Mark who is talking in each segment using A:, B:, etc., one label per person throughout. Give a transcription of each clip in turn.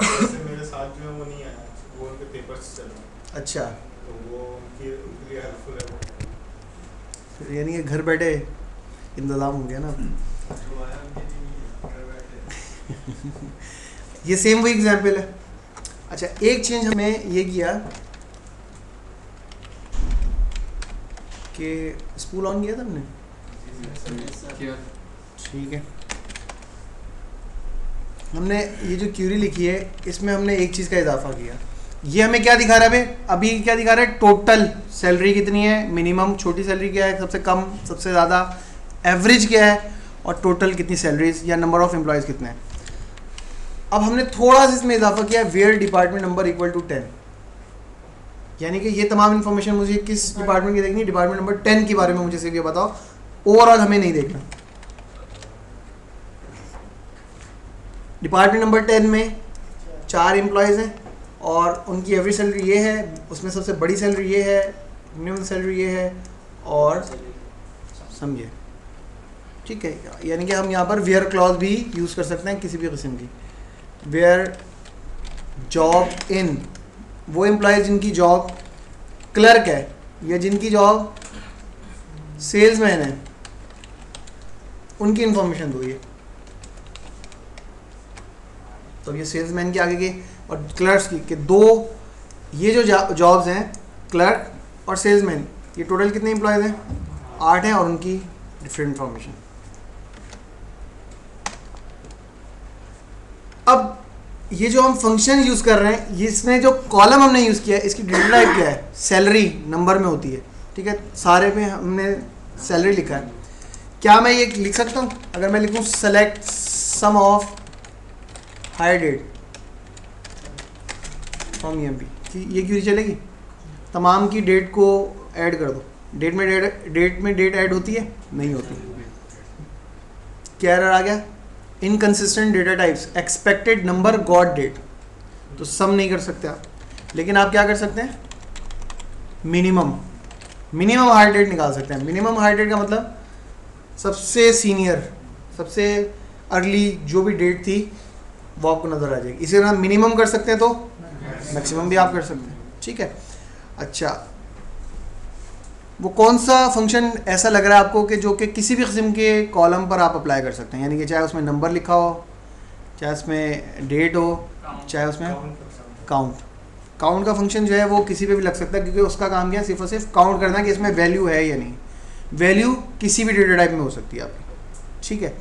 A: जैसे मेरे साथ जो है वो नहीं आया, वो उनके पेपर्स चल रहे हैं,
B: अच्छा,
A: तो वो उनके लिए हेल्पफुल है वो।
B: फिर यानी कि घर बैठे इंतज़ाम हो गया ना।
A: जो आया उनके लिए नहीं है, घर बैठे।
B: ये सेम वही एग्जाम्पल है। अच्छा, एक चेंज हमें ये किया कि स्पूल ऑन किया था हमने, ठीक है। हमने ये जो क्यूरी लिखी है इसमें हमने एक चीज़ का इजाफा किया। ये हमें क्या दिखा रहा है अभी क्या दिखा रहा है? टोटल सैलरी कितनी है, मिनिमम छोटी सैलरी क्या है, सबसे कम सबसे ज़्यादा, एवरेज क्या है, और टोटल कितनी सैलरीज या नंबर ऑफ एम्प्लॉयज़ कितने हैं। अब हमने थोड़ा सा इसमें इजाफा किया, where department number equal to 10, यानी कि ये तमाम इन्फॉर्मेशन मुझे किस डिपार्टमेंट की देखनी है, डिपार्टमेंट नंबर 10 के बारे में मुझे सिर्फ ये बताओ, ओवरऑल हमें नहीं देखना। डिपार्टमेंट नंबर 10 में 4 एम्प्लॉयज़ हैं और उनकी एवरेज सैलरी ये है, उसमें सबसे बड़ी सैलरी ये है, मिनिमम सैलरी ये है, और समझिए, ठीक है। यानी कि हम यहाँ पर वेयर क्लॉज भी यूज़ कर सकते हैं किसी भी किस्म की। वेयर जॉब इन, वो एम्प्लॉयज़ जिनकी जॉब क्लर्क है या जिनकी जॉब सेल्समैन है, उनकी इंफॉर्मेशन दो ये। तो ये सेल्समैन के आगे के और क्लर्क्स की के दो, ये जो जॉब्स हैं क्लर्क और सेल्समैन, ये टोटल कितने एम्प्लॉयज़ हैं? 8 हैं, और उनकी डिफरेंट इंफॉर्मेशन। अब ये जो हम फंक्शन यूज़ कर रहे हैं, ये इसमें जो कॉलम हमने यूज़ किया है इसकी डेटा टाइप क्या है? सैलरी नंबर में होती है, ठीक है। सारे में हमने सैलरी लिखा है। क्या मैं ये लिख सकता हूँ? अगर मैं लिखूँ select sum of hire date from EMP, ये क्यों चलेगी? तमाम की डेट को ऐड कर दो। डेट में डेट ऐड होती है? नहीं होती। क्या एरर आ गया? Inconsistent data types, expected number got date. तो सम नहीं कर सकते आप, लेकिन आप क्या कर सकते हैं? मिनिमम हायर डेट निकाल सकते हैं। मिनिमम हायर डेट का मतलब सबसे सीनियर, सबसे अर्ली जो भी डेट थी वो आपको नज़र आ जाएगी। इसी तरह मिनिमम कर सकते हैं तो मैक्सिमम भी आप कर सकते हैं, ठीक है। अच्छा, वो कौन सा फंक्शन ऐसा लग रहा है आपको कि जो कि किसी भी किस्म के कॉलम पर आप अप्लाई कर सकते हैं? यानी कि चाहे उसमें नंबर लिखा हो, चाहे उसमें डेट हो, चाहे उसमें काउंट का फंक्शन जो है वो किसी पे भी लग सकता है, क्योंकि उसका काम क्या है? सिर्फ और सिर्फ काउंट करना कि इसमें वैल्यू है या नहीं। वैल्यू किसी भी डेटा टाइप में हो सकती है आपकी, ठीक है।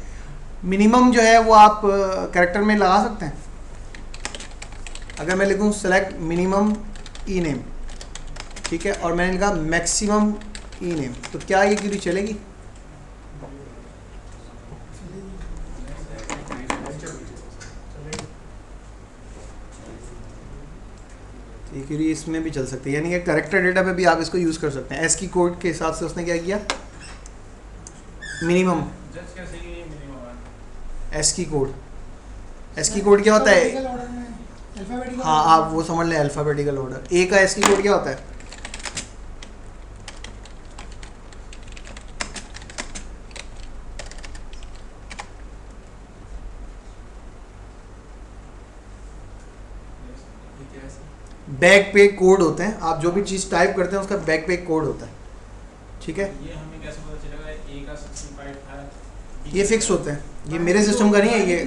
B: मिनिमम जो है वो आप कैरेक्टर में लगा सकते हैं। अगर मैं लिखूँ सेलेक्ट मिनिमम ई नेम, ठीक है, और मैंने लिखा मैक्सिमम ई नेम, तो क्या ये क्वेरी चलेगी? ये क्वेरी इसमें भी चल सकती है, यानी कि कैरेक्टर डेटा पे भी आप इसको यूज़ कर सकते हैं। एस की कोड के हिसाब से उसने क्या किया? मिनिमम एस की कोड क्या होता है? हाँ, आप वो समझ लें अल्फ़ाबेटिकल ऑर्डर। ए का एस की कोड क्या होता है? बैक पे कोड होते हैं, आप जो भी चीज़ टाइप करते हैं उसका बैक पे कोड होता है, ठीक है।
A: ये हमें कैसे पता चलेगा ए का 65 था?
B: ये फिक्स होते हैं, ये मेरे सिस्टम का नहीं है ये।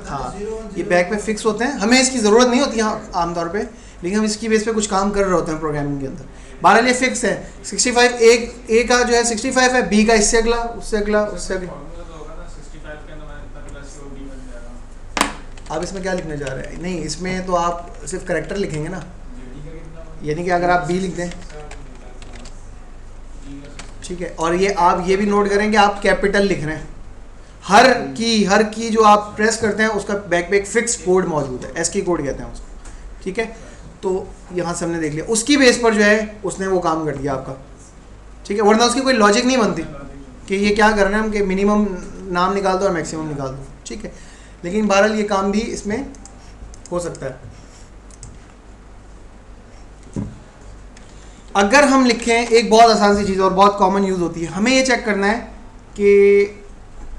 B: हाँ, ये बैक पे फिक्स होते हैं, हमें इसकी ज़रूरत नहीं होती यहाँ आमतौर पे, लेकिन हम इसकी बेस पे कुछ काम कर रहे होते हैं प्रोग्रामिंग के अंदर। 12 ये फिक्स है। 65 ए का जो है 65 है, बी का इससे अगला, उससे अगला, उससे अगला। आप इसमें क्या लिखने जा रहे हैं? नहीं, इसमें तो आप सिर्फ करेक्टर लिखेंगे ना, यानी कि अगर आप बी लिख दें, ठीक है, और ये आप ये भी नोट करें कि आप कैपिटल लिख रहे हैं। हर की जो आप प्रेस करते हैं उसका बैक पे एक फिक्स कोड मौजूद है, एस की कोड कहते हैं उसको, ठीक है। तो यहाँ से हमने देख लिया, उसकी बेस पर जो है उसने वो काम कर दिया आपका, ठीक है। वरना उसकी कोई लॉजिक नहीं बनती कि ये क्या कर रहे हैं हम कि मिनिमम नाम निकाल दो और मैक्सिमम निकाल दो, ठीक है। लेकिन बहरहाल ये काम भी इसमें हो सकता है। अगर हम लिखें, एक बहुत आसान सी चीज़ और बहुत कॉमन यूज़ होती है, हमें ये चेक करना है कि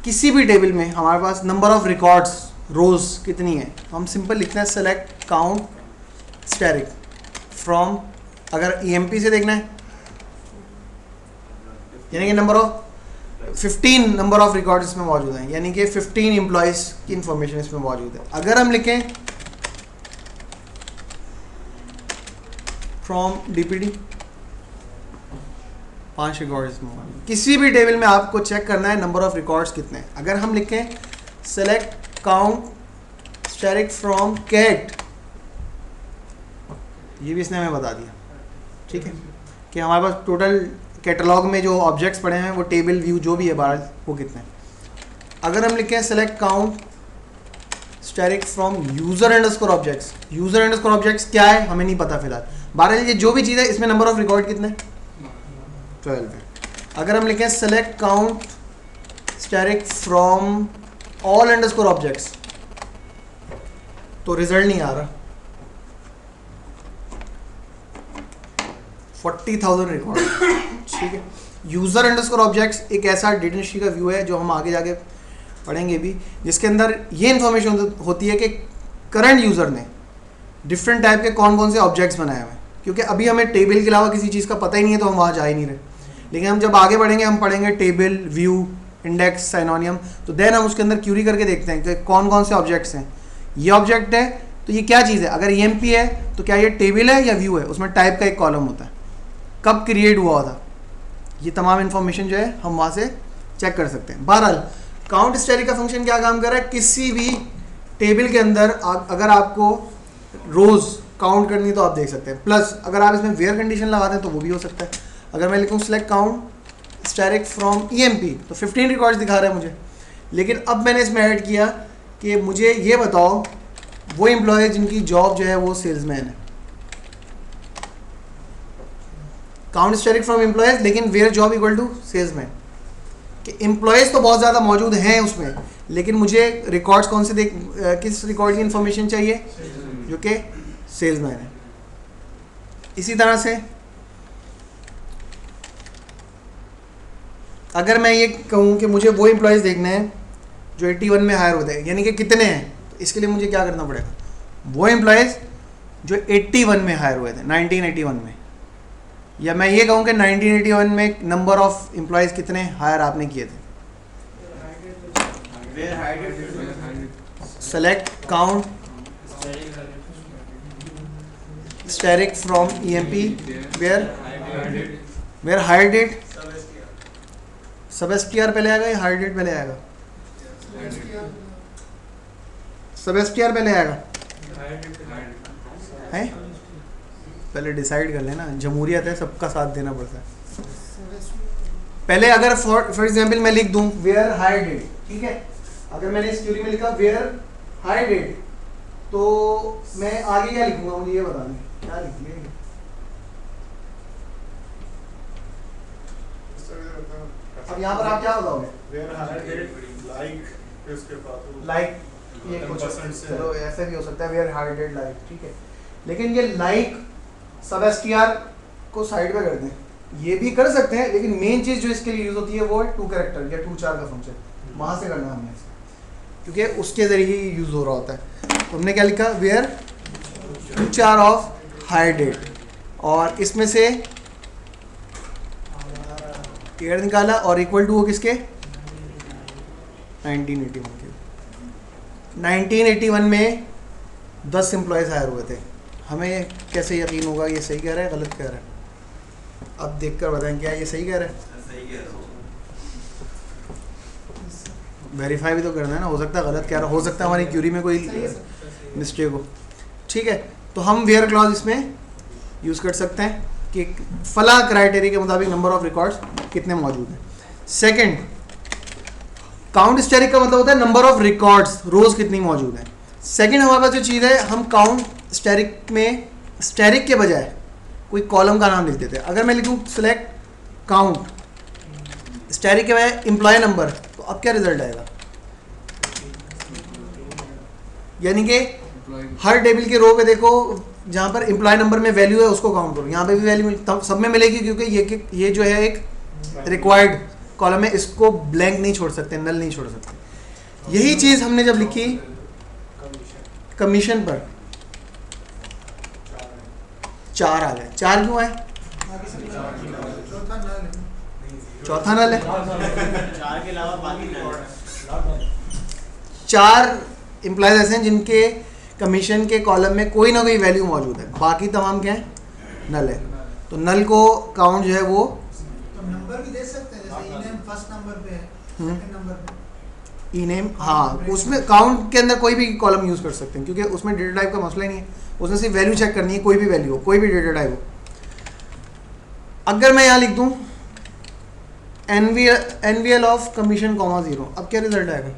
B: किसी भी टेबल में हमारे पास नंबर ऑफ़ रिकॉर्ड्स रोज कितनी है, तो हम सिंपल लिखते हैं सेलेक्ट काउंट स्टैटिक फ्रॉम, अगर ईएमपी से देखना है यानी कि number of 15 number of record इसमें मौजूद हैं, यानी कि 15 एम्प्लॉयज की इंफॉर्मेशन इसमें मौजूद है। अगर हम लिखें फ्रॉम डीपीडी 5 रिकॉर्ड इसमें मौजूद हैं। किसी भी टेबल में आपको चेक करना है नंबर ऑफ रिकॉर्ड्स कितने हैं। अगर हम लिखें select count static from cat, ये भी इसने हमें बता दिया, ठीक है, कि हमारे पास टोटल कैटलॉग में जो ऑब्जेक्ट्स पड़े हैं वो टेबल व्यू जो भी है बाहर वो कितने हैं। अगर हम लिखें select count static from user underscore objects, user underscore objects क्या है हमें नहीं पता फिलहाल, बहरहाल ये जो भी चीज़ है इसमें नंबर ऑफ रिकॉर्ड कितने 12 है। अगर हम लिखें select count static from all underscore objects, तो रिजल्ट नहीं आ रहा, 40,000 रिकॉर्ड, ठीक है। यूज़र अंडरस्कोर ऑब्जेक्ट्स एक ऐसा डेटा हिस्ट्री का व्यू है जो हम आगे जाके पढ़ेंगे भी, जिसके अंदर ये इन्फॉर्मेशन होती है कि करंट यूज़र ने डिफरेंट टाइप के कौन कौन से ऑब्जेक्ट्स बनाए हुए हैं, क्योंकि अभी हमें टेबल के अलावा किसी चीज़ का पता ही नहीं है तो हम वहाँ जा ही नहीं रहे। लेकिन हम जब आगे बढ़ेंगे हम पढ़ेंगे टेबल व्यू इंडेक्स साइनोनियम, तो देन हम उसके अंदर क्यूरी करके देखते हैं कि कौन कौन से ऑब्जेक्ट्स हैं। ये ऑब्जेक्ट है तो ये क्या चीज़ है, अगर EMP है तो क्या ये टेबल है या व्यू है, उसमें टाइप का एक कॉलम होता है, कब क्रिएट हुआ था, ये तमाम इन्फॉर्मेशन जो है हम वहाँ से चेक कर सकते हैं। बहरहाल काउंट स्टैटिक का फंक्शन क्या काम कर रहा है, किसी भी टेबल के अंदर अगर आपको रोज़ काउंट करनी है तो आप देख सकते हैं, प्लस अगर आप इसमें वेयर कंडीशन लगा दें तो वो भी हो सकता है। अगर मैं लिखूँ select count static from EMP तो 15 रिकॉर्ड्स दिखा रहा है मुझे, लेकिन अब मैंने इसमें ऐड किया कि मुझे ये बताओ वो एम्प्लॉय जिनकी जॉब जो है वो सेल्समैन है, काउंट स्टैटिक फ्रॉम एम्प्लॉयज, लेकिन where job equal to salesman, कि एम्प्लॉयज तो बहुत ज़्यादा मौजूद हैं उसमें, लेकिन मुझे रिकॉर्ड्स कौन से किस रिकॉर्ड की इन्फॉर्मेशन चाहिए, जो कि सेल्समैन है। इसी तरह से अगर मैं ये कहूँ कि मुझे वो एम्प्लॉयज देखने हैं जो 81 में हायर होते हैं, यानी कि कितने हैं, तो इसके लिए मुझे क्या करना पड़ेगा, वो एम्प्लॉयज जो 81 में हायर हुए थे 1981 में, या मैं ये कहूँ कि 1981 में नंबर ऑफ एम्प्लॉयज कितने हायर आपने किए थे। Select count static from EMP where hire date, sub STR पहले आएगा या हायर डेट पहले आएगा, सब STR पहले आएगा है, पहले डिसाइड कर लेना, जमहूरियत है सबका साथ देना पड़ता है। पहले अगर फॉर एग्जांपल मैं लिख दूं वेयर हायर डेट, ठीक है, अगर मैंने इस क्यूरी में लिखा वेयर हायर डेट तो मैं आगे क्या लिखूंगा, मुझे ये बता दें क्या लिखिए। अब यहाँ पर आप क्या बताओगे,
A: वेयर हायर डेट लाइक, इसके बाद
B: लाइक ये कुछ, चलो ऐसे भी हो सकता है वेयर हायर डेट लाइक, ठीक है, लेकिन ये लाइक सब STR को साइड पे कर दें, ये भी कर सकते हैं, लेकिन मेन चीज़ जो इसके लिए यूज़ होती है वो है 2 कैरेक्टर या 2 चार का फंक्शन, वहाँ से करना है हमने, क्योंकि उसके ज़रिए ही यूज़ हो रहा होता है। तो हमने क्या लिखा वेयर 2 चार ऑफ हायर डेट, और इसमें से ईयर निकाला और इक्वल टू हो किसके 1981 के। 1981 में 10 एम्प्लॉयज़ हायर हुए थे, हमें कैसे यकीन होगा ये सही कह रहा है गलत कह रहा है, अब देखकर बताएं क्या ये सही कह रहा है, वेरीफाई भी तो करना है ना, हो सकता है गलत कह रहा, हो सकता है हमारी क्यूरी में कोई मिस्टेक हो, ठीक है। तो हम वेयर क्लॉज इसमें यूज़ कर सकते हैं कि फला क्राइटेरिया के मुताबिक नंबर ऑफ रिकॉर्ड्स कितने मौजूद हैं। सेकंड, काउंट स्टैटिक का मतलब होता है नंबर ऑफ रिकॉर्ड्स, रोज़ कितनी मौजूद हैं। सेकंड हमारे पास जो चीज़ है, हम काउंट स्टैटिक में स्टैटिक के बजाय कोई कॉलम का नाम लिख देते हैं। अगर मैं लिखूँ सेलेक्ट काउंट स्टैटिक के बजाय एम्प्लॉय नंबर, तो अब क्या रिजल्ट आएगा, यानी कि हर टेबल के रो पे देखो जहाँ पर एम्प्लॉय नंबर में वैल्यू है उसको काउंट करो, यहाँ पे भी वैल्यू सब में मिलेगी, क्योंकि ये जो है एक रिक्वायर्ड कॉलम है, इसको ब्लैंक नहीं छोड़ सकते, नल नहीं छोड़ सकते। यही चीज़ हमने जब लिखी कमीशन पर 4 आ गए। 4 क्यों आए? चौथा नल है।
C: 4 के अलावा बाकी नल।
B: 4 एम्प्लॉयज ऐसे हैं जिनके कमीशन के कॉलम में कोई ना कोई वैल्यू मौजूद है, बाकी तमाम क्या है? नल है। तो नल को काउंट जो है वो
D: तो नंबर भी दे सकते हैं, जैसे ई नेम फर्स्ट नंबर पे है, सेकंड नंबर पे
B: ई नेम, हाँ उसमें काउंट के अंदर कोई भी कॉलम यूज़ कर सकते हैं, क्योंकि उसमें डेटा टाइप का मसला ही नहीं है, उसमें सिर्फ वैल्यू चेक करनी है, कोई भी वैल्यू हो, कोई भी डेटा टाइप हो। अगर मैं यहाँ लिख दूँ एनवीएल ऑफ कमीशन कॉमा 0, अब क्या रिजल्ट आएगा?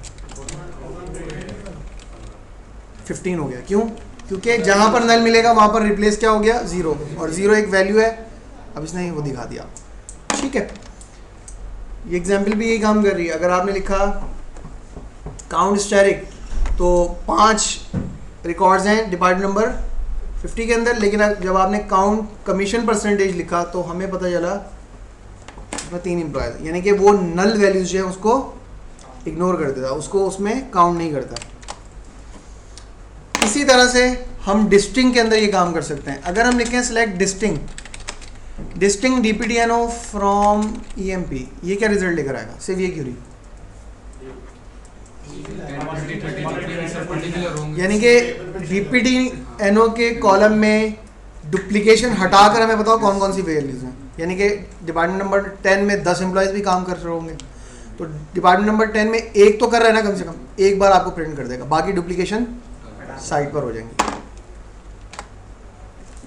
B: 15 हो गया। क्यों? क्योंकि जहाँ पर नल मिलेगा वहाँ पर रिप्लेस क्या हो गया? 0, और 0 एक वैल्यू है। अब इसने वो दिखा दिया, ठीक है। ये एग्जाम्पल भी यही काम कर रही है। अगर आपने लिखा काउंट स्टैटिक, तो 5 रिकॉर्ड्स हैं डिपार्टमेंट नंबर 50 के अंदर, लेकिन जब आपने काउंट कमीशन परसेंटेज लिखा तो हमें पता चला उसमें 3 एम्प्लॉयज, यानी कि वो नल वैल्यूज जो है उसको इग्नोर कर देता, उसको उसमें काउंट नहीं करता। इसी तरह से हम डिस्टिंग के अंदर ये काम कर सकते हैं। अगर हम लिखें select distinct DPDNO from EMP, ये क्या रिजल्ट लेकर आएगा? सिर्फ ये क्यूरी, यानी कि DPDNO के कॉलम में डुप्लीकेशन हटाकर हमें बताओ कौन कौन सी वैल्यूज हैं। यानी कि डिपार्टमेंट नंबर 10 में 10 एम्प्लॉयज़ भी काम कर रहे होंगे, तो डिपार्टमेंट नंबर 10 में एक तो कर रहा है ना, कम से कम एक बार आपको प्रिंट कर देगा, बाकी डुप्लीकेशन साइड पर हो जाएंगे।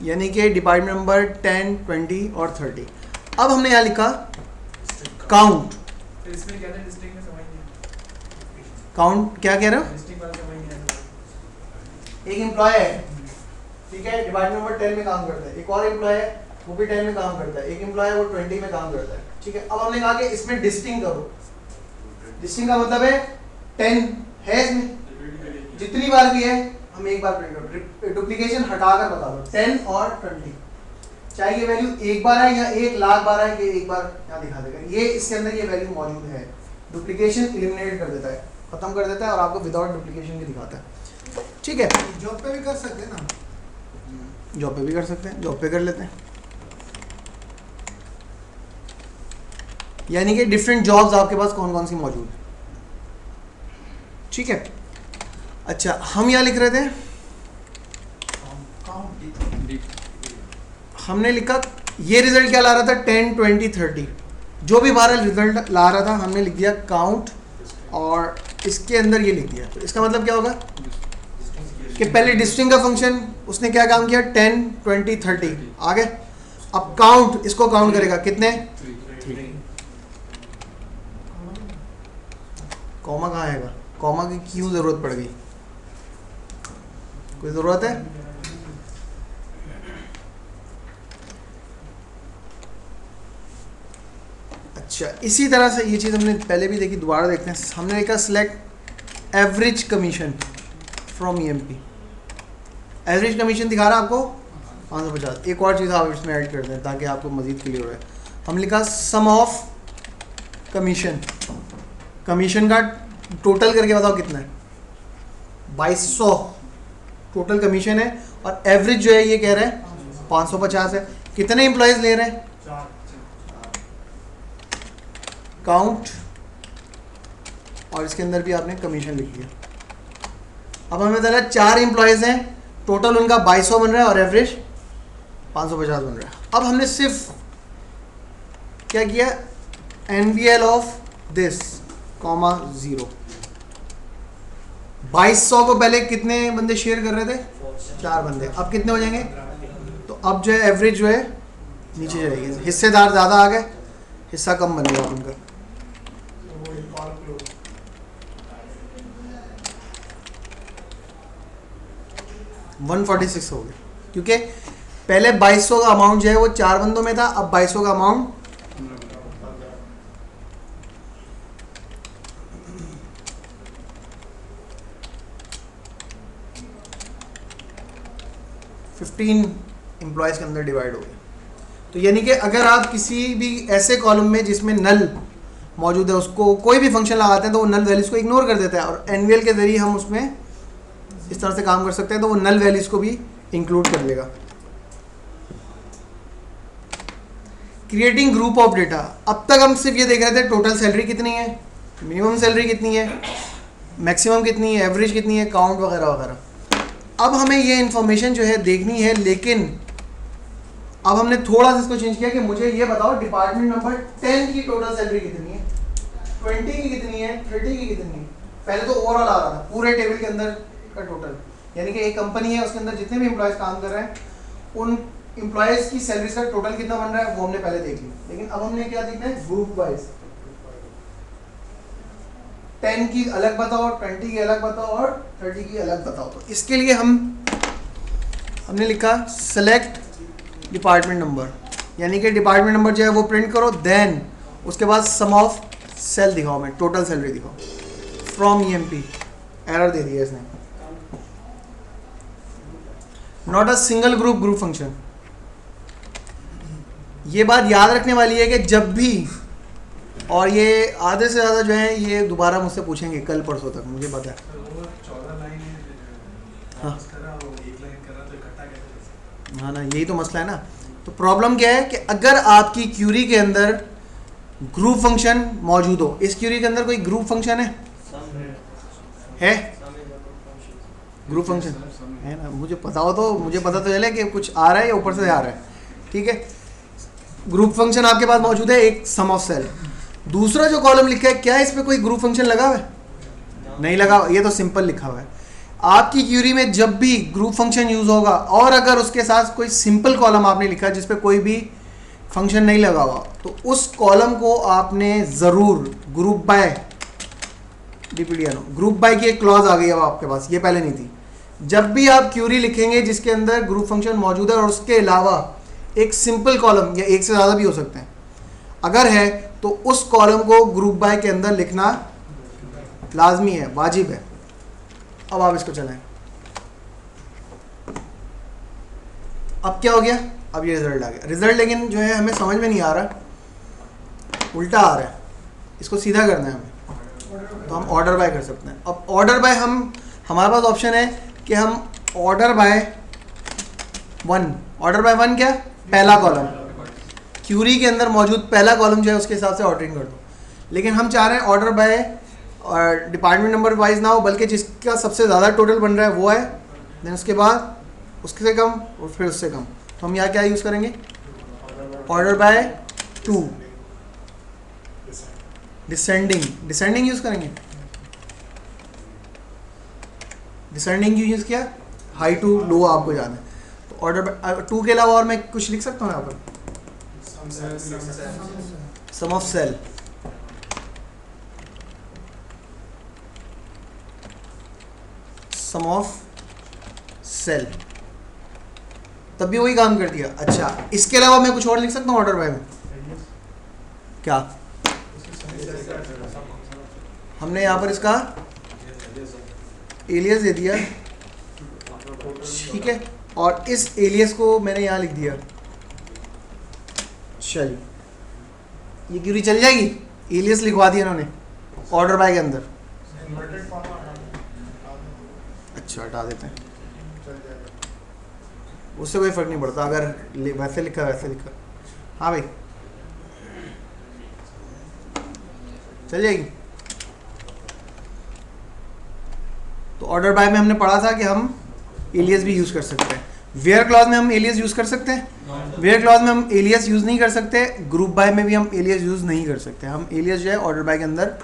B: यानी कि डिपार्टमेंट नंबर 10, 20 और 30। अब हमने यहाँ लिखा काउंट।
A: फिर इसमें क्या था डिस्ट्रिक्ट में? समझ नहीं।
B: काउंट क्या कह रहे हो?
A: डिस्ट्रिक्ट वाला समझ नहीं आया।
B: एक एम्प्लॉय है, ठीक है, डिपार्टमेंट नंबर 10 में काम करता है, एक और एम्प्लॉय है वो भी 10 में काम करता है, एक एम्प्लॉय है वो 20 में काम करता है, ठीक है। अब हमने कहा कि इसमें डिस्टिंग करो। डिस्टिंग का मतलब है 10 है इसमें, जितनी बार भी है हम एक बार प्रिंट करो, डुप्लीकेशन हटाकर बता दो 10 और 20, चाहे ये वैल्यू एक बार है या 1,00,000 बार है, ये एक बार यहाँ दिखा देगा, ये इसके अंदर ये वैल्यू मौजूद है। डुप्लीकेशन एलिमिनेट कर देता है, खत्म कर देता है, और आपको विदाउट डुप्लीकेशन भी दिखाता है, ठीक है।
D: जॉब पे भी कर सकते हैं ना,
B: जॉब पे भी कर सकते हैं, जॉब पे कर लेते हैं, यानी कि डिफरेंट जॉब्स आपके पास कौन कौन सी मौजूद है, ठीक है। अच्छा, हम यहाँ लिख रहे थे, हमने लिखा ये रिजल्ट क्या ला रहा था? 10, 20, 30, जो भी बारह रिजल्ट ला रहा था हमने लिख दिया काउंट, और इसके अंदर ये लिख दिया। तो इसका मतलब क्या होगा कि पहले डिस्टिंग का फंक्शन उसने क्या काम किया? 10, 20, 30 आ गए। अब काउंट, इसको काउंट करेगा कितने? 3। कॉमा कहाँ आएगा? कॉमा की क्यों जरूरत पड़ गई? कोई ज़रूरत है? अच्छा, इसी तरह से ये चीज़ हमने पहले भी देखी, दोबारा देखते हैं। हमने देखा select average commission from EMP। Average commission दिखा रहा है आपको 550। एक और चीज़ आप इसमें ऐड कर दें ताकि आपको मज़ीद क्लियर हो। हम लिखा सम ऑफ कमीशन, कमीशन का टोटल करके बताओ कितना है? 2200 टोटल कमीशन है, और एवरेज जो है ये कह रहे हैं 550 है। कितने एम्प्लॉयज ले रहे हैं?
A: 4।
B: काउंट, और इसके अंदर भी आपने कमीशन लिख दिया। अब हमें पता है 4 एम्प्लॉयज हैं, टोटल उनका 2200 बन रहा है और एवरेज 550 बन रहा है। अब हमने सिर्फ क्या किया? NVL of this comma 0। 2200 को पहले कितने बंदे शेयर कर रहे थे? 4 बंदे। अब कितने हो जाएंगे? तो अब जो है एवरेज जो है नीचे जाएगी, हिस्सेदार ज़्यादा आ गए, हिस्सा कम बनेगा उनका। 146 हो गया, क्योंकि पहले 2200 का अमाउंट जो है वो 4 बंदों में था, अब 2200 का अमाउंट 15 एम्प्लॉयज़ के अंदर डिवाइड हो गया। तो यानी कि अगर आप किसी भी ऐसे कॉलम में जिसमें नल मौजूद है उसको कोई भी फंक्शन लगाते हैं तो वो नल वैल्यूज़ को इग्नोर कर देता है, और एनवीएल के ज़रिए हम उसमें इस तरह से काम कर सकते हैं, तो वो नल वैल्यूज को भी इंक्लूड कर लेगा। क्रिएटिंग ग्रुप ऑफ डेटा, अब तक हम सिर्फ ये देख रहे थे टोटल सैलरी कितनी है, मिनिमम सैलरी कितनी है, मैक्सिमम कितनी है, एवरेज कितनी है, काउंट वगैरह वगैरह। अब हमें ये इन्फॉर्मेशन जो है देखनी है, लेकिन अब हमने थोड़ा सा इसको चेंज किया कि मुझे ये बताओ डिपार्टमेंट नंबर 10 की टोटल सैलरी कितनी है, 20 की कितनी है, 30 की कितनी है। पहले तो ओवरऑल आ रहा था पूरे टेबल के अंदर का टोटल, यानी कि एक कंपनी है उसके अंदर जितने भी एम्प्लॉयज़ काम कर रहे हैं उन एम्प्लॉयज़ की सैलरी का टोटल कितना बन रहा है वो हमने पहले देख ली। लेकिन अब हमने क्या देखना है, ग्रुप वाइज 10 की अलग बताओ, 20 की अलग बताओ और 30 की अलग बताओ। तो इसके लिए हमने लिखा सेलेक्ट डिपार्टमेंट नंबर, यानी कि डिपार्टमेंट नंबर जो है वो प्रिंट करो, देन उसके बाद सम ऑफ सेल दिखाओ, मैं टोटल सैलरी दिखाओ फ्रॉम ईएमपी। एरर दे दिया इसने, not a single group function. ये बात याद रखने वाली है कि जब भी, और ये आधे से ज़्यादा जो है ये दोबारा मुझसे पूछेंगे कल परसों तक, मुझे पता है।
A: वो 14 लाइन है,
B: हाँ।
A: पास करा, वो एक लाइन कर रहा तो इकट्ठा कैसे कर सकते
B: हाँ ना, यही तो मसला है ना। तो प्रॉब्लम क्या है कि अगर आपकी क्यूरी के अंदर ग्रुप फंक्शन मौजूद हो, इस क्यूरी के अंदर कोई ग्रुप फंक्शन है ग्रुप फंक्शन है ना, मुझे पता हो तो मुझे पता तो चले कि कुछ आ रहा है या ऊपर से आ रहा है, ठीक है। ग्रुप फंक्शन आपके पास मौजूद है, एक सम ऑफ सेल। दूसरा जो कॉलम लिखा है, क्या इस पे कोई ग्रुप फंक्शन लगा हुआ है? नहीं लगा, ये तो सिंपल लिखा हुआ है। आपकी क्यूरी में जब भी ग्रुप फंक्शन यूज होगा और अगर उसके साथ कोई सिंपल कॉलम आपने लिखा जिस पे कोई भी फंक्शन नहीं लगा हुआ, तो उस कॉलम को आपने ज़रूर ग्रुप बाय डीपीडीआर, ग्रुप बाय की एक क्लॉज आ गई है आपके पास, ये पहले नहीं थी। जब भी आप क्यूरी लिखेंगे जिसके अंदर ग्रुप फंक्शन मौजूद है और उसके अलावा एक सिंपल कॉलम या एक से ज़्यादा भी हो सकते हैं, अगर है तो उस कॉलम को ग्रुप बाय के अंदर लिखना लाजमी है, वाजिब है। अब आप इसको चलाएं। अब क्या हो गया, अब ये रिजल्ट आ गया। रिजल्ट लेकिन जो है हमें समझ में नहीं आ रहा, उल्टा आ रहा है, इसको सीधा करना है हमें। तो हम ऑर्डर बाय कर सकते हैं। अब ऑर्डर बाय हमारे पास ऑप्शन है कि हम ऑर्डर बाय वन क्या, पहला कॉलम, क्यूरी के अंदर मौजूद पहला कॉलम जो है उसके हिसाब से ऑर्डरिंग कर दो। लेकिन हम चाह रहे हैं ऑर्डर बाय और डिपार्टमेंट नंबर वाइज ना हो, बल्कि जिसका सबसे ज़्यादा टोटल बन रहा है वो है, देन उसके बाद उससे कम और फिर उससे कम। तो हम यहाँ क्या यूज़ करेंगे, ऑर्डर बाय 2, डिसेंडिंग यूज़ करेंगे। डिसेंडिंग क्यों यूज़ किया, हाई टू लो आपको याद है। तो ऑर्डर बाय 2 के अलावा और मैं कुछ लिख सकता हूँ यहाँ पर, sum of sale, sum of sale, तब भी वही काम कर दिया। अच्छा, इसके अलावा मैं कुछ और लिख सकता हूँ ऑर्डर बाय में, क्या हमने यहाँ पर इसका एलियस दे दिया, ठीक है, और इस एलियस को मैंने यहाँ लिख दिया। चलिए, ये क्यूरी चल जाएगी, एलियस लिखवा दिया इन्होंने ऑर्डर बाय के अंदर। अच्छा, हटा देते हैं, उससे कोई फर्क नहीं पड़ता अगर वैसे लिखा वैसे लिखा। हाँ भाई, चल जाएगी। तो ऑर्डर बाय में हमने पढ़ा था कि हम एलियस भी यूज़ कर सकते हैं। वेयर क्लॉज में हम एलियस यूज़ कर सकते हैं, वेयर क्लॉज में हम एलियस यूज़ नहीं कर सकते। ग्रुप बाय में भी हम एलियस यूज़ नहीं कर सकते। हम एलियस जो है ऑर्डर बाय के अंदर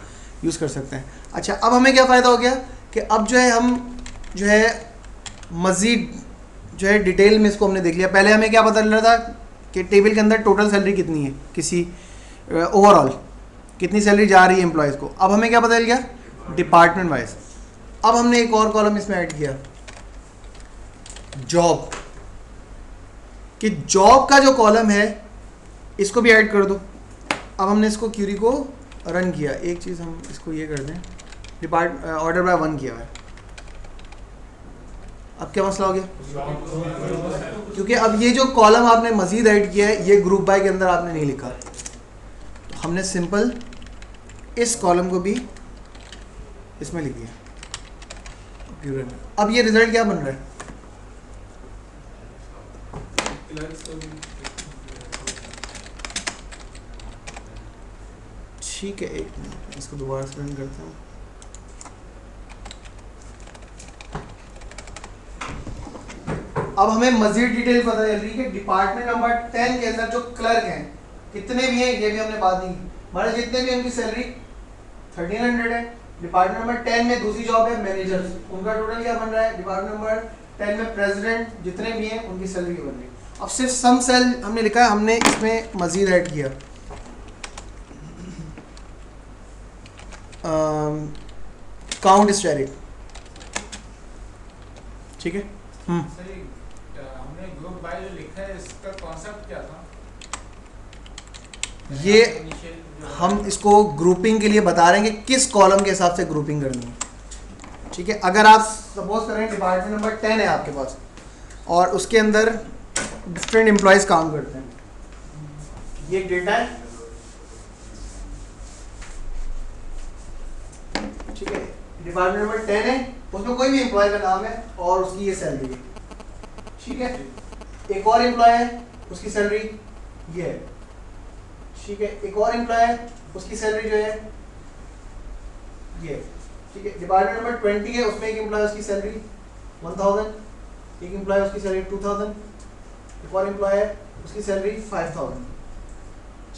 B: यूज़ कर सकते हैं। अच्छा, अब हमें क्या फ़ायदा हो गया कि अब जो है हम जो है मज़ीद जो है डिटेल में इसको हमने देख लिया। पहले हमें क्या पता चल रहा था कि टेबल के अंदर टोटल सैलरी कितनी है, किसी ओवरऑल कितनी सैलरी जा रही है एम्प्लॉयज़ को। अब हमें क्या पता चल गया, डिपार्टमेंट वाइज। अब हमने एक और कॉलम इसमें ऐड किया, जॉब, कि जॉब का जो कॉलम है इसको भी ऐड कर दो। अब हमने इसको क्यूरी को रन किया। एक चीज़ हम इसको ये कर दें, ऑर्डर बाय 1 किया है। अब क्या मसला हो गया, क्योंकि अब ये जो कॉलम आपने मजीद ऐड किया है ये ग्रुप बाय के अंदर आपने नहीं लिखा, तो हमने सिंपल इस कॉलम को भी इसमें लिख दिया। गिवन। अब ये रिजल्ट क्या बन रहा है? ठीक है, एक मिनट इसको दोबारा से रन करता हूँ। अब हमें मजीद डिटेल पता चल रही है कि डिपार्टमेंट नंबर 10 के अंदर जो क्लर्क हैं कितने भी हैं, ये भी हमने बात नहीं की। हमारे जितने भी उनकी सैलरी 1300 है। डिपार्टमेंट नंबर 10 में दूसरी जॉब है मैनेजर्स, उनका टोटल क्या बन रहा है? डिपार्टमेंट नंबर 10 में प्रेसिडेंट जितने भी हैं उनकी सैलरी बन रही है। अब सिर्फ सम सेल हमने लिखा है, हमने इसमें मजीद ऐड किया काउंट स्टेरिक, ठीक है।
A: सही, हमने ग्रुप बाय जो लिखा है इसका कॉन्सेप्ट क्या था?
B: ये हम इसको ग्रुपिंग के लिए बता रहे हैं कि किस कॉलम के हिसाब से ग्रुपिंग करनी है, ठीक है। अगर आप सपोज करें डिपार्टमेंट नंबर 10 है आपके पास और उसके अंदर डिफरेंट एम्प्लॉयज काम करते हैं, ये डेटा है, ठीक है। डिपार्टमेंट नंबर 10 है, उसमें कोई भी एम्प्लॉय का नाम है और उसकी ये सैलरी है, ठीक है। एक और एम्प्लॉय है, उसकी सैलरी ये है, ठीक है। एक और एम्प्लॉय है, उसकी सैलरी जो है ये, ठीक है। डिपार्टमेंट नंबर 20 है, उसमें एक एम्प्लॉय, उसकी सैलरी 1000, एक एम्प्लॉय उसकी सैलरी 2000, एक और एम्प्लॉय है, उसकी सैलरी 5000,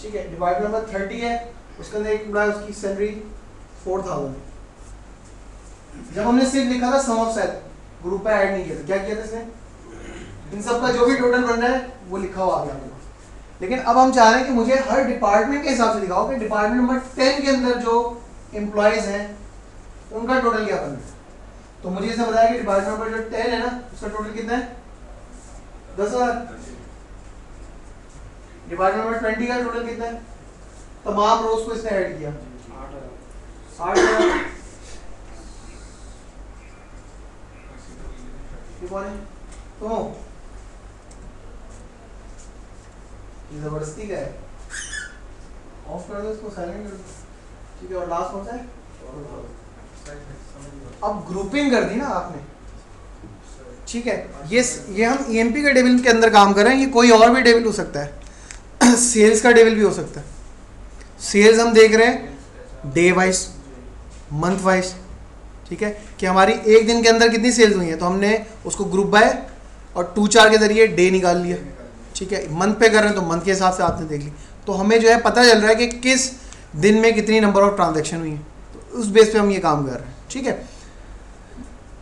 B: ठीक है। डिपार्टमेंट नंबर 30 है, उसके अंदर एक एम्प्लॉय, उसकी सैलरी 4000। जब हमने सिर्फ लिखा था सम ऑफ सेल, ग्रुप पे ऐड नहीं किया था, क्या किया था इसने? इन सब का जो भी टोटल बन रहा है वो लिखा हुआ आ गया आपके पास। लेकिन अब हम चाह रहे हैं कि मुझे हर डिपार्टमेंट के हिसाब से दिखाओ कि डिपार्टमेंट नंबर 10 के अंदर जो एम्प्लॉयज हैं उनका टोटल क्या बन रहा है। तो मुझे इसने बताया कि डिपार्टमेंट नंबर जो 10 है ना, उसका टोटल कितना है? 10,000। डिपार्टमेंट नंबर 20 का टोटल कितना है? तमाम रोज को इसने ऐड किया 8,000। तो ये जबरदस्ती का है, ऑफ कर दो इसको, साइलेंट कर दो, ठीक है। और लास्ट कौन सा है? अब ग्रुपिंग कर दी ना आपने, ठीक है। ये हम ईएमपी के टेबल के अंदर काम कर रहे हैं, ये कोई और भी टेबल हो सकता है सेल्स का टेबल भी हो सकता है। सेल्स हम देख रहे हैं डे वाइज, मंथ वाइज, ठीक है, कि हमारी एक दिन के अंदर कितनी सेल्स हुई है, तो हमने उसको ग्रुप बाय और 2-4 के जरिए डे निकाल लिया, ठीक है। मंथ पे कर रहे हैं तो मंथ के हिसाब से आपने देख ली, तो हमें जो है पता चल रहा है कि किस दिन में कितनी नंबर ऑफ ट्रांजैक्शन हुई है, तो उस बेस पे हम ये काम कर रहे हैं, ठीक है।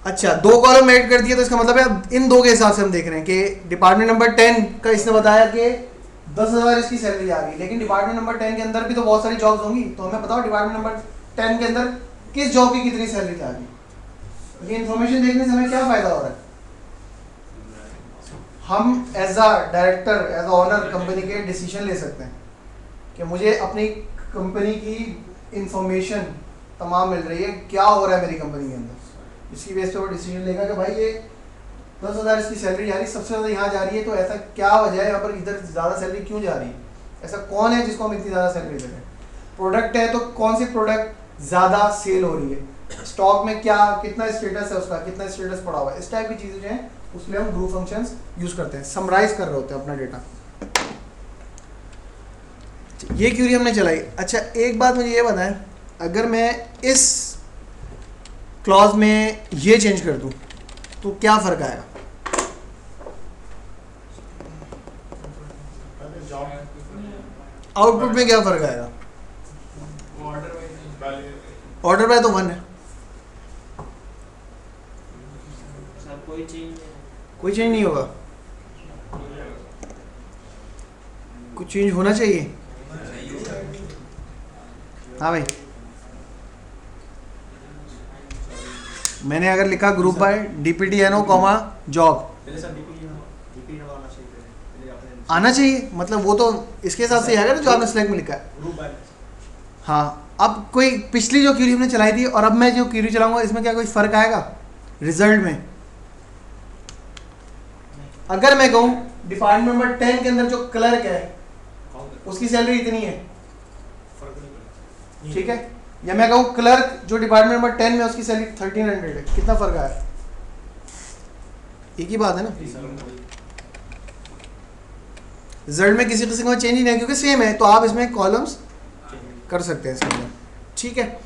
B: अच्छा, 2 कॉलम ऐड कर दिए तो इसका मतलब है अब इन 2 के हिसाब से हम देख रहे हैं कि डिपार्टमेंट नंबर 10 का इसने बताया कि 10,000 इसकी सैलरी आ गई, लेकिन डिपार्टमेंट नंबर 10 के अंदर भी तो बहुत सारी जॉब्स होंगी, तो हमें बताओ डिपार्टमेंट नंबर 10 के अंदर किस जॉब की कितनी सैलरी आ गई। ये इन्फॉर्मेशन देखने से हमें क्या फायदा हो रहा है? हम as a director, as a owner company के डिसीजन ले सकते हैं कि मुझे अपनी कंपनी की इंफॉर्मेशन तमाम मिल रही है, क्या हो रहा है मेरी कंपनी के अंदर, इसकी बेस पे वो डिसीजन लेगा कि भाई ये 10,000 इसकी सैलरी जा रही है, सबसे ज़्यादा यहाँ जा रही है, तो ऐसा क्या वजह है यहाँ पर, इधर ज़्यादा सैलरी क्यों जा रही है, ऐसा कौन है जिसको हम इतनी ज़्यादा सैलरी दे रहे हैं। प्रोडक्ट है तो कौन सी प्रोडक्ट ज़्यादा सेल हो रही है, स्टॉक में क्या कितना स्टेटस है उसका, कितना स्टेटस पड़ा हुआ है, इस टाइप की चीज़ें जो हैं उसमें हम ग्रुप फंक्शंस यूज़ करते हैं, समराइज कर रहे होते हैं अपना डेटा। ये क्यूरी हमने चलाई। अच्छा, एक बात मुझे ये बताएं, अगर मैं इस क्लॉज में ये चेंज कर दूं तो क्या फ़र्क आएगा? आउटपुट में क्या फ़र्क आएगा? ऑर्डर बाय तो 1 है, कोई चेंज नहीं होगा, कुछ चेंज होना चाहिए। हाँ भाई, मैंने अगर लिखा group by DPTNO comma job आना चाहिए, मतलब वो तो इसके हिसाब से आएगा ना जो आपने सिलेक्ट में लिखा है। हाँ, अब कोई पिछली जो क्यूरी हमने चलाई थी और अब मैं जो क्यूरी चलाऊंगा इसमें क्या कोई फ़र्क आएगा रिजल्ट में? अगर मैं कहूँ डिपार्टमेंट नंबर 10 के अंदर जो क्लर्क है उसकी सैलरी इतनी है, ठीक है, या मैं कहूँ क्लर्क जो डिपार्टमेंट नंबर 10 में उसकी सैलरी 1300 है, कितना फ़र्क आया? एक ही बात है ना, रिजल्ट में किसी किस्म का चेंज ही नहीं है क्योंकि सेम है, तो आप इसमें कॉलम्स कर सकते हैं इसके अंदर, ठीक है।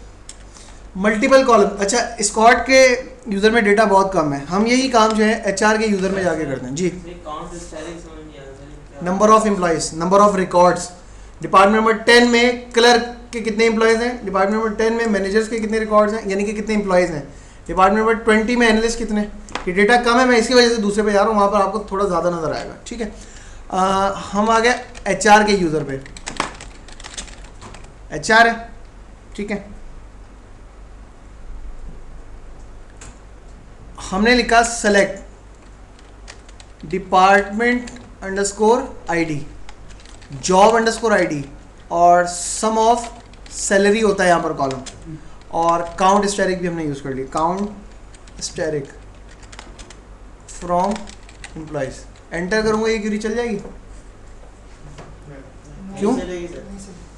B: मल्टीपल कॉलम, अच्छा स्कॉट के यूज़र में डेटा बहुत कम है, हम यही काम जो है एचआर के यूज़र में जाके करते हैं जी। Number of employees, number of records, department number 10 में क्लर्क के कितने एम्प्लॉयज़ हैं, डिपार्टमेंट नंबर 10 में मैनेजर्स के कितने रिकॉर्ड्स हैं, यानी कि कितने एम्प्लॉयज़ हैं, डिपार्टमेंट नंबर 20 में एनालिस्ट कितने। ये डेटा कम है, मैं इसकी वजह से दूसरे पे जा रहा हूँ, वहाँ पर आपको थोड़ा ज़्यादा नज़र आएगा, ठीक है। हम आ गए एचआर के यूज़र पे, एचआर है, ठीक है। हमने लिखा select department underscore ID, job underscore ID और सम ऑफ सैलरी होता है यहाँ पर कॉलम, और काउंट स्टैरिक भी हमने यूज़ कर ली, count asterisk from employees. Enter करूँगा ये क्वेरी चल जाएगी, क्यों,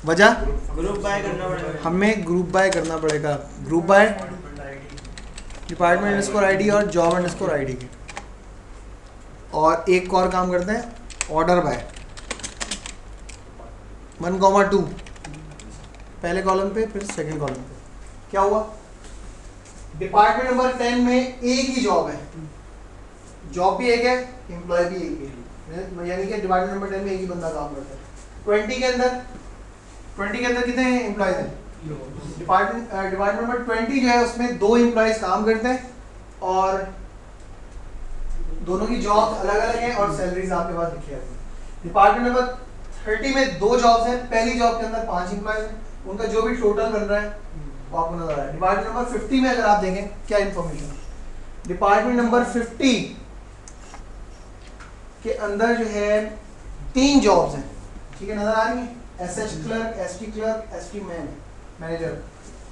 B: वजह
C: ग्रुप बाय करना पड़ेगा,
B: हमें ग्रुप बाय करना पड़ेगा, group by department underscore ID और जॉब अंडरस्कोर आईडी के। और एक और काम करते हैं, ऑर्डर बाय 1,2 पहले कॉलम पे फिर सेकंड कॉलम पे। क्या हुआ, डिपार्टमेंट नंबर 10 में एक ही जॉब है, जॉब भी एक है, एम्प्लॉय भी एक है, यानी कि डिपार्टमेंट नंबर 10 में एक ही बंदा काम करता है। 20 के अंदर कितने एम्प्लॉयज हैं, डिपार्टमेंट नंबर 20 जो है उसमें 2 एम्प्लॉयज काम करते हैं और दोनों की जॉब अलग अलग है और सैलरीज आपके पास लिखी है। डिपार्टमेंट नंबर 30 में 2 जॉब्स हैं, पहली जॉब के अंदर 5 एम्प्लॉयज हैं, उनका जो भी टोटल बन रहा है वो आपको नजर आ रहा है। डिपार्टमेंट नंबर 50 में अगर आप देखें क्या इन्फॉर्मेशन, डिपार्टमेंट नंबर 50 के अंदर जो है 3 जॉब्स हैं, ठीक है, नजर आ रही है, S H clerk, S T clerk, S T manager.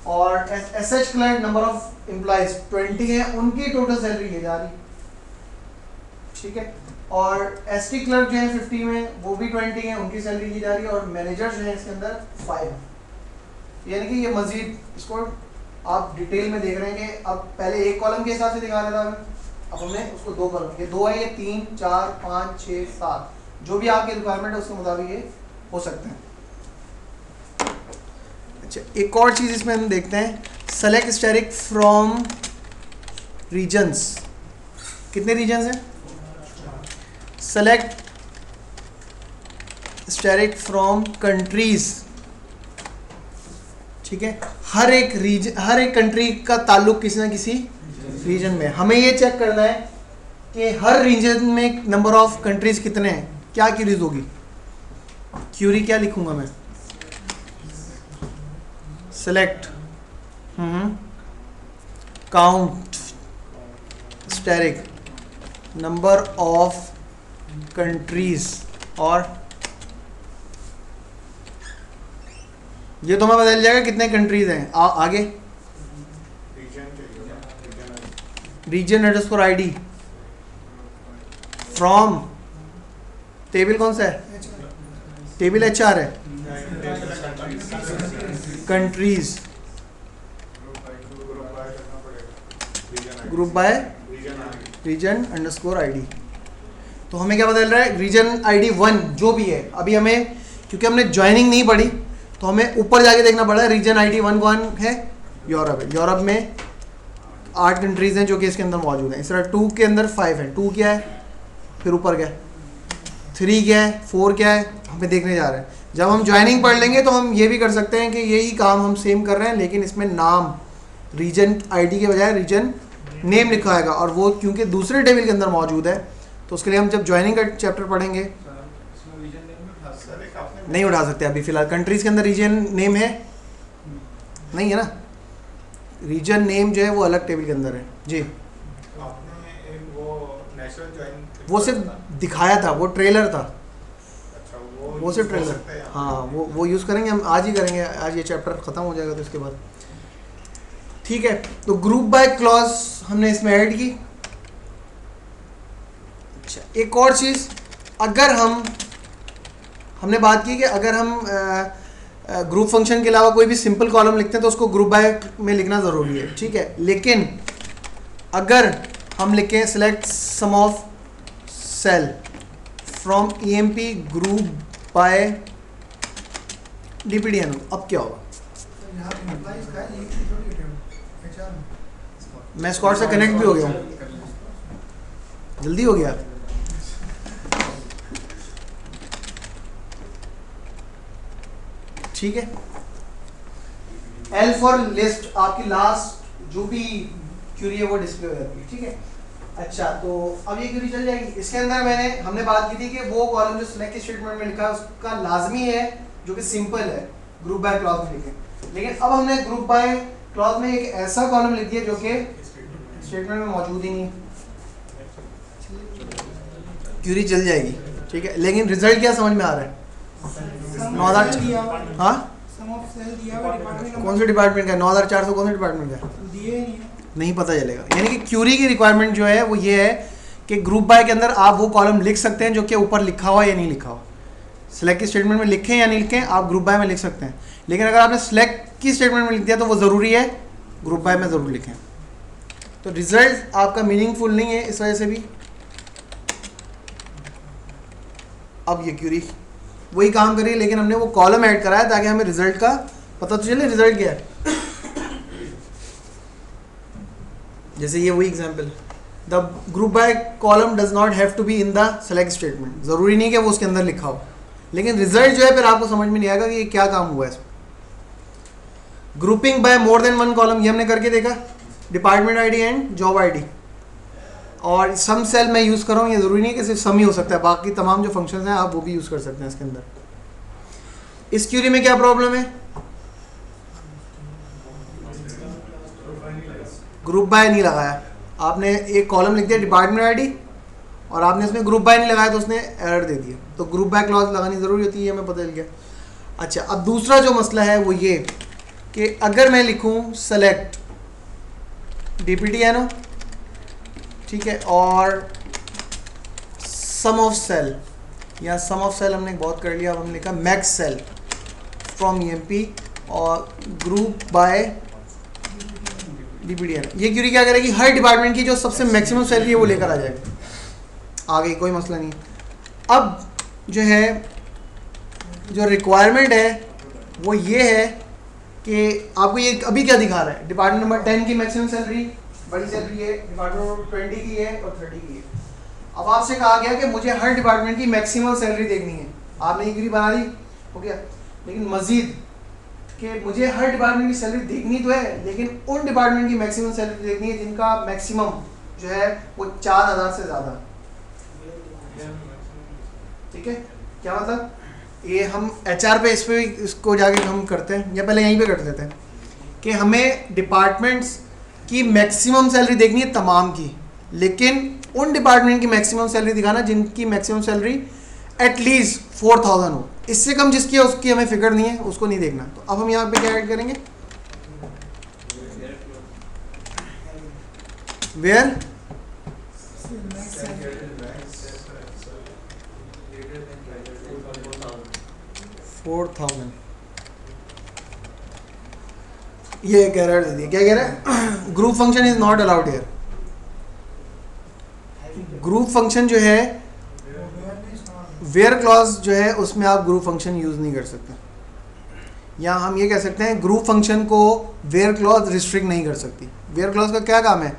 B: और S H clerk number of employees 20 हैं, उनकी टोटल सैलरी ये जा रही है, ठीक है। और एसटी क्लर्क जो है 50 में वो भी 20 हैं, उनकी सैलरी की जा रही है, और मैनेजर जो है इसके अंदर 5 हैं। यानी कि ये मजीद इसको आप डिटेल में देख रहे हैं कि अब पहले एक कॉलम के हिसाब से दिखा रहा था हमें, अब हमने उसको 2 कॉलम, ये 2 है, ये 3 4 5 6 7 जो भी आपकी रिक्वायरमेंट है उसके मुताबिक ये हो सकते हैं। अच्छा, एक और चीज़ इसमें हम देखते हैं, सेलेक्ट स्टैरिक फ्रॉम रीजन्स। कितने रीजन्स हैं, सेलेक्ट स्टैरिक फ्रॉम कंट्रीज, ठीक है। हर एक कंट्री का ताल्लुक किसी ना किसी रीजन में। हमें ये चेक करना है कि हर रीजन में नंबर ऑफ कंट्रीज कितने हैं। क्या क्यूरीज होगी, क्यूरी क्या लिखूंगा मैं, select count asterisk number of countries, और ये तो मैं बदल जाएगा कितने कंट्रीज हैं। आगे region underscore ID from, table कौन सा है, टेबल एचआर है, countries group by region underscore ID. तो हमें क्या बदल रहा है, रीजन आईडी 1 जो भी है, अभी हमें क्योंकि हमने ज्वाइनिंग नहीं पढ़ी तो हमें ऊपर जाके देखना पड़ा है। रीजन आईडी 1 कौन है, यूरोप है, यूरोप में 8 कंट्रीज हैं जो कि इसके अंदर मौजूद हैं। इस तरह 2 के अंदर 5 हैं, 2 क्या है, फिर ऊपर क्या है, 3 क्या है, 4 क्या है, हमें देखने जा रहे हैं। जब हम ज्वाइनिंग पढ़ लेंगे तो हम ये भी कर सकते हैं कि यही काम हम सेम कर रहे हैं, लेकिन इसमें नाम रीजन आईडी के बजाय रीजन नेम लिखा आएगा, और वो क्योंकि दूसरे टेबल के अंदर मौजूद है तो उसके लिए हम जब ज्वाइनिंग का चैप्टर पढ़ेंगे नहीं उठा सकते अभी फिलहाल। कंट्रीज के अंदर रीजन नेम है नहीं है ना, रीजन नेम जो है वो अलग टेबल के अंदर है जी।
A: आपने एक वो नेशनल ज्वाइन,
B: वो सिर्फ दिखाया था, वो ट्रेलर था,
A: अच्छा
B: वो सिर्फ ट्रेलर, हाँ वो यूज़ करेंगे हम, आज ही करेंगे, आज ये चैप्टर ख़त्म हो जाएगा तो इसके बाद, ठीक है। तो ग्रुप बाय क्लॉज हमने इसमें ऐड की। अच्छा, एक और चीज़, अगर हमने बात की कि अगर हम ग्रुप फंक्शन के अलावा कोई भी सिंपल कॉलम लिखते हैं तो उसको ग्रुप बाय में लिखना ज़रूरी है, ठीक है। लेकिन अगर हम लिखें select sum of sal from EMP group by DPDN। अब क्या होगा,
D: तो यहाँ पे एम्प्लॉइज का है, एक ही थोड़ी है HR में।
B: मैं स्कॉट से कनेक्ट भी हो गया हूँ, जल्दी हो गया। ठीक है, L फॉर लिस्ट आपकी लास्ट जो भी क्यूरी है वो डिस्प्ले हो जाती है। ठीक है, अच्छा तो अब ये क्यूरी चल जाएगी। इसके अंदर हमने बात की थी कि वो कॉलम जो सिलेक्ट स्टेटमेंट में लिखा है उसका लाजमी है जो कि सिंपल है ग्रुप बाय क्लॉज में लिखें, लेकिन अब हमने ग्रुप बाय क्लॉज में एक ऐसा कॉलम लिख दिया जो कि स्टेटमेंट में मौजूद ही नहीं है, क्यूरी चल जाएगी। ठीक है, लेकिन रिजल्ट क्या समझ में आ रहा है? 9000। हाँ,
D: सम ऑफ सेल दिया हुआ डिपार्टमेंट
B: कौन से डिपार्टमेंट का? 9400 कौन से डिपार्टमेंट का?
D: दिए नहीं है।
B: नहीं पता चलेगा। यानी कि क्यूरी की रिक्वायरमेंट जो है वो ये है कि ग्रुप बाय के अंदर आप वो कॉलम लिख सकते हैं जो कि ऊपर लिखा हुआ या नहीं लिखा हुआ। सिलेक्ट स्टेटमेंट में लिखें या नहीं लिखें, आप ग्रुप बाय में लिख सकते हैं, लेकिन अगर आपने सिलेक्ट की स्टेटमेंट में लिख दिया तो वो ज़रूरी है ग्रुप बाय में ज़रूर लिखें। तो रिजल्ट आपका मीनिंगफुल नहीं है इस वजह से भी। अब ये क्यूरी वही काम करिए, लेकिन हमने वो कॉलम ऐड कराया ताकि हमें रिजल्ट का पता तो चले रिजल्ट क्या है। जैसे ये वही example, the group by column does not have to be in the select statement. ज़रूरी नहीं कि वो उसके अंदर लिखा हो, लेकिन रिजल्ट जो है फिर आपको समझ में नहीं आएगा कि ये क्या काम हुआ है इसमें। Grouping by more than one column, ये हमने करके देखा, department ID and job ID. और सम सेल मैं यूज़ कर रहा हूँ, ये ज़रूरी नहीं कि सिर्फ सम ही हो सकता है, बाकी तमाम जो फंक्शंस हैं आप वो भी यूज़ कर सकते हैं इसके अंदर। इस क्यूरी में क्या प्रॉब्लम है? ग्रुप बाय नहीं लगाया आपने, एक कॉलम लिख दिया डिपार्टमेंट आईडी और आपने इसमें ग्रुप बाय नहीं लगाया तो उसने एरर दे दिया। तो ग्रुप बाय क्लॉज लगानी ज़रूरी होती है, हमें पता चल गया। अच्छा, अब दूसरा जो मसला है वो ये कि अगर मैं लिखूं सेलेक्ट DPDNO, ठीक है, और सम ऑफ सेल, या सम ऑफ सेल हमने बहुत कर लिया, अब हमने लिखा मैक्स सेल फ्रॉम EMP और ग्रुप बाय DPDNO। ये क्यूरी क्या करेगी? हर डिपार्टमेंट की जो सबसे मैक्सिमम सैलरी है वो लेकर आ जाएगी, आगे कोई मसला नहीं। अब जो है जो रिक्वायरमेंट है वो ये है कि आपको ये अभी क्या दिखा रहा है, डिपार्टमेंट नंबर 10 की मैक्सिमम सैलरी बड़ी सैलरी है, डिपार्टमेंट नंबर 20 की है और 30 की है। अब आपसे कहा गया कि मुझे हर डिपार्टमेंट की मैक्सिमम सैलरी देखनी है, आपने ये क्यूरी बना दी हो गया, लेकिन मजीद कि मुझे हर डिपार्टमेंट की सैलरी देखनी तो है, लेकिन उन डिपार्टमेंट की मैक्सिमम सैलरी देखनी है जिनका मैक्सिमम जो है वो 4000 से ज़्यादा। ठीक है, क्या मतलब? ये हम HR पे इस पे इसको जाके हम करते हैं, या पहले यहीं पे कर देते हैं कि हमें डिपार्टमेंट्स की मैक्सिमम सैलरी देखनी है तमाम की, लेकिन उन डिपार्टमेंट की मैक्सिमम सैलरी दिखाना जिनकी मैक्सिमम सैलरी एटलीस्ट 4000 हो। इससे कम जिसकी है उसकी हमें फिक्र नहीं है, उसको नहीं देखना। तो अब हम यहाँ पे क्या ऐड करेंगे? वेयर 4000। ये कह रहा है, क्या कह रहा है? Group function is not allowed here. Group function जो है वेयर क्लॉज जो है उसमें आप ग्रुप फंक्शन यूज़ नहीं कर सकते, या हम ये कह सकते हैं ग्रुप फंक्शन को वेयर क्लॉज रिस्ट्रिक्ट नहीं कर सकती। वेयर क्लॉज का क्या काम है?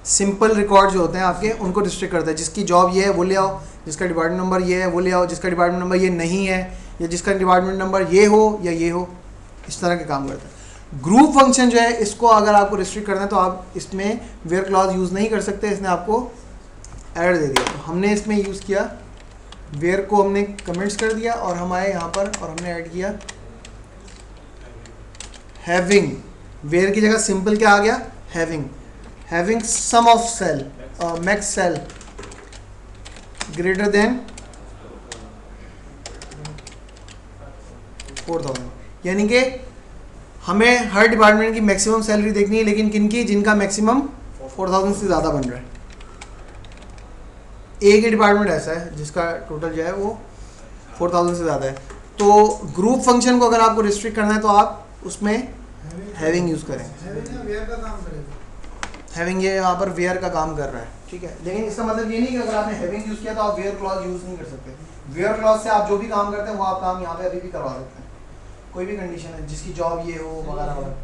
B: सिंपल रिकॉर्ड जो होते हैं आपके उनको रिस्ट्रिक्ट करता है, जिसकी जॉब ये है वो ले आओ, जिसका डिपार्टमेंट नंबर ये है वो ले आओ, जिसका डिपार्टमेंट नंबर ये नहीं है या जिसका डिपार्टमेंट नंबर ये हो या ये हो, इस तरह के काम करता है। ग्रुप फंक्शन जो है इसको अगर आपको रिस्ट्रिक्ट करना है तो आप इसमें वेयर क्लॉज यूज़ नहीं कर सकते, इसने आपको एरर दे दिया। तो हमने इसमें यूज़ किया वेयर को, हमने कमेंट्स कर दिया और हम आए यहाँ पर और हमने ऐड किया हैविंग। वेयर की जगह सिंपल क्या आ गया? Having. Having sum of sal max sal greater than 4000। यानी कि हमें हर डिपार्टमेंट की मैक्सिमम सैलरी देखनी है, लेकिन किनकी? जिनका मैक्सिमम 4000 से ज़्यादा बन रहा है। एक ही डिपार्टमेंट ऐसा है जिसका टोटल जो है वो 4000 से ज़्यादा है। तो ग्रुप फंक्शन को अगर आपको रिस्ट्रिक्ट करना है तो आप उसमें हैविंग यूज़ करें।
D: वेयर का काम करेगा।
B: हैविंग ये यहाँ पर वेयर का काम कर रहा है। ठीक है, लेकिन इसका मतलब ये नहीं कि अगर आपने हैविंग यूज़ किया तो आप वेयर क्लॉज यूज़ नहीं कर सकते। वेयर क्लॉज से आप जो भी काम करते हैं वो आप काम यहाँ पे अभी भी करवा सकते हैं, कोई भी कंडीशन है जिसकी जॉब ये हो वगैरह वगैरह।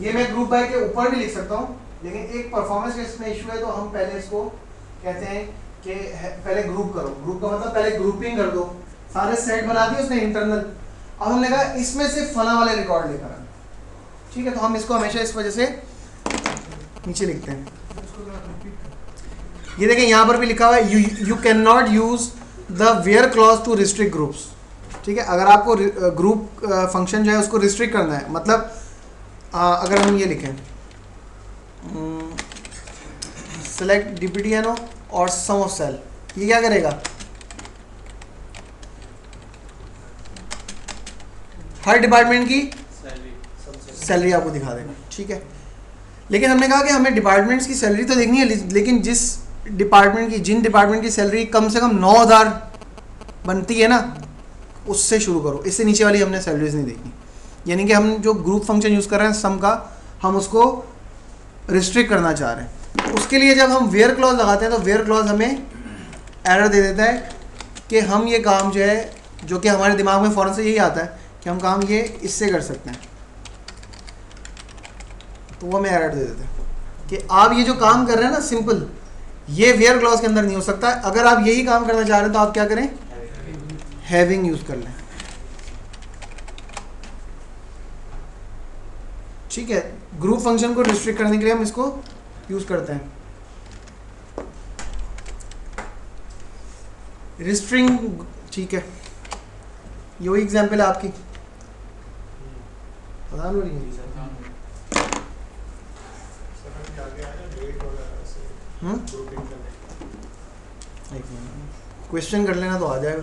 B: ये मैं ग्रुप बाय के ऊपर भी लिख सकता हूँ, लेकिन एक परफॉर्मेंस का इसमें इशू है तो हम पहले इसको कहते हैं कि पहले ग्रुप करो। ग्रुप का मतलब पहले ग्रुपिंग कर दो, सारे सेट बना दिए उसने इंटरनल, अब हमने कहा इसमें से फला वाले रिकॉर्ड लेकर आना। ठीक है, तो हम इसको हमेशा इस वजह से नीचे लिखते हैं। ये देखें यहाँ पर भी लिखा हुआ है you can not use the where clause to restrict groups. ठीक है, अगर आपको ग्रुप फंक्शन जो है उसको रिस्ट्रिक्ट करना है, मतलब अगर हम ये लिखें सेलेक्ट DPTNO और सम ऑफ सेल, ये क्या करेगा, हर डिपार्टमेंट की सैलरी आपको दिखा देगा। ठीक है, लेकिन हमने कहा कि हमें डिपार्टमेंट्स की सैलरी तो देखनी है, लेकिन जिन डिपार्टमेंट की सैलरी कम से कम 9,000 बनती है ना, उससे शुरू करो, इससे नीचे वाली हमने सैलरीज नहीं देखनी। यानी कि हम जो ग्रुप फंक्शन यूज़ कर रहे हैं सम का, हम उसको रिस्ट्रिक्ट करना चाह रहे हैं। उसके लिए जब हम वेयर क्लॉज लगाते हैं तो वेयर क्लॉज हमें एरर दे देता है कि हम ये काम जो है, जो कि हमारे दिमाग में फ़ौरन से यही आता है कि हम काम ये इससे कर सकते हैं, तो वो हमें एरर दे देते हैं कि आप ये जो काम कर रहे हैं ना सिंपल, ये वेयर क्लॉज के अंदर नहीं हो सकता। अगर आप यही काम करना चाह रहे हैं तो आप क्या करें, हैविंग यूज़ कर लें। ठीक है, ग्रुप फंक्शन को रिस्ट्रिक्ट करने के लिए हम इसको यूज़ करते हैं। रिस्ट्रिंग, ठीक है, ये वही एग्जाम्पल है आपकी, पता नहीं है। क्वेश्चन कर लेना तो आ जाएगा।